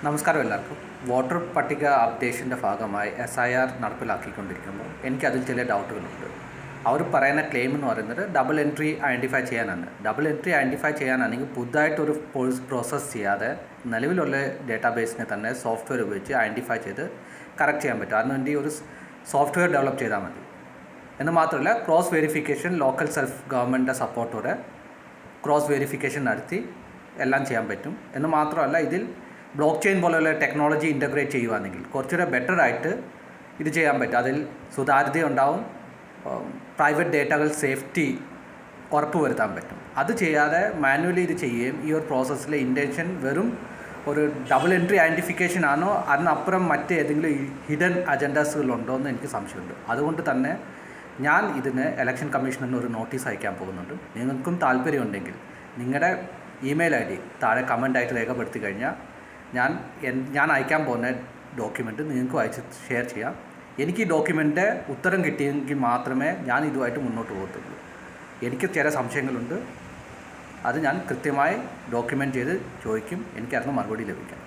നമസ്കാരം എല്ലാവർക്കും. വോട്ടർ പട്ടിക അപ്ഡേഷൻ്റെ ഭാഗമായി SIR നടപ്പിലാക്കിക്കൊണ്ടിരിക്കുമ്പോൾ എനിക്കതിൽ ചില ഡൗട്ടുകളുണ്ട്. അവർ പറയുന്ന ക്ലെയിം എന്ന് പറയുന്നത് ഡബിൾ എൻട്രി ഐഡൻറ്റിഫൈ ചെയ്യാനാണ്. ഡബിൾ എൻട്രി ഐഡൻറ്റിഫൈ ചെയ്യാനാണെങ്കിൽ പുതുതായിട്ടൊരു പ്രോസസ്സ് ചെയ്യാതെ നിലവിലുള്ള ഡേറ്റാബേസിനെ തന്നെ സോഫ്റ്റ്വെയർ ഉപയോഗിച്ച് ഐഡൻറ്റിഫൈ ചെയ്ത് കറക്റ്റ് ചെയ്യാൻ പറ്റും. അതിനുവേണ്ടി ഒരു സോഫ്റ്റ്വെയർ ഡെവലപ്പ് ചെയ്താൽ മതി. എന്ന് മാത്രമല്ല, ക്രോസ് വെരിഫിക്കേഷൻ ലോക്കൽ സെൽഫ് ഗവൺമെൻറ്റിൻ്റെ സപ്പോർട്ടോടെ ക്രോസ് വെരിഫിക്കേഷൻ നടത്തി എല്ലാം ചെയ്യാൻ പറ്റും. എന്ന് മാത്രമല്ല, ഇതിൽ ബ്ലോക്ക് ചെയിൻ പോലെയുള്ള ടെക്നോളജി ഇൻ്റഗ്രേറ്റ് ചെയ്യുകയാണെങ്കിൽ കുറച്ചുകൂടെ ബെറ്റർ ആയിട്ട് ഇത് ചെയ്യാൻ പറ്റും. അതിൽ സുതാര്യത ഉണ്ടാവും, പ്രൈവറ്റ് ഡേറ്റകൾ സേഫ്റ്റി ഉറപ്പുവരുത്താൻ പറ്റും. അത് ചെയ്യാതെ മാനുവലി ഇത് ചെയ്യുകയും ഈ ഒരു പ്രോസസ്സിലെ ഇൻറ്റൻഷൻ വെറും ഒരു ഡബിൾ എൻട്രി ഐഡൻറ്റിഫിക്കേഷൻ ആണോ അതിനപ്പുറം മറ്റേതെങ്കിലും ഹിഡൻ അജൻഡാസുകളുണ്ടോ എന്ന് എനിക്ക് സംശയമുണ്ട്. അതുകൊണ്ട് തന്നെ ഞാൻ ഇതിന് ഇലക്ഷൻ കമ്മീഷണറിന് ഒരു നോട്ടീസ് അയക്കാൻ പോകുന്നുണ്ട്. നിങ്ങൾക്കും താല്പര്യമുണ്ടെങ്കിൽ നിങ്ങളുടെ ഇമെയിൽ ID താഴെ കമൻ്റായിട്ട് രേഖപ്പെടുത്തി കഴിഞ്ഞാൽ ഞാൻ അയക്കാൻ പോകുന്ന ഡോക്യുമെൻറ്റ് നിങ്ങൾക്ക് അയച്ച് ഷെയർ ചെയ്യാം. എനിക്ക് ഈ ഡോക്യുമെൻ്റ് ഉത്തരം കിട്ടിയെങ്കിൽ മാത്രമേ ഞാൻ ഇതുമായിട്ട് മുന്നോട്ട് പോകത്തുള്ളൂ. എനിക്ക് ചില സംശയങ്ങളുണ്ട്, അത് ഞാൻ കൃത്യമായി ഡോക്യുമെൻ്റ് ചെയ്ത് ചോദിക്കും. എനിക്കതിന് മറുപടി ലഭിക്കണം.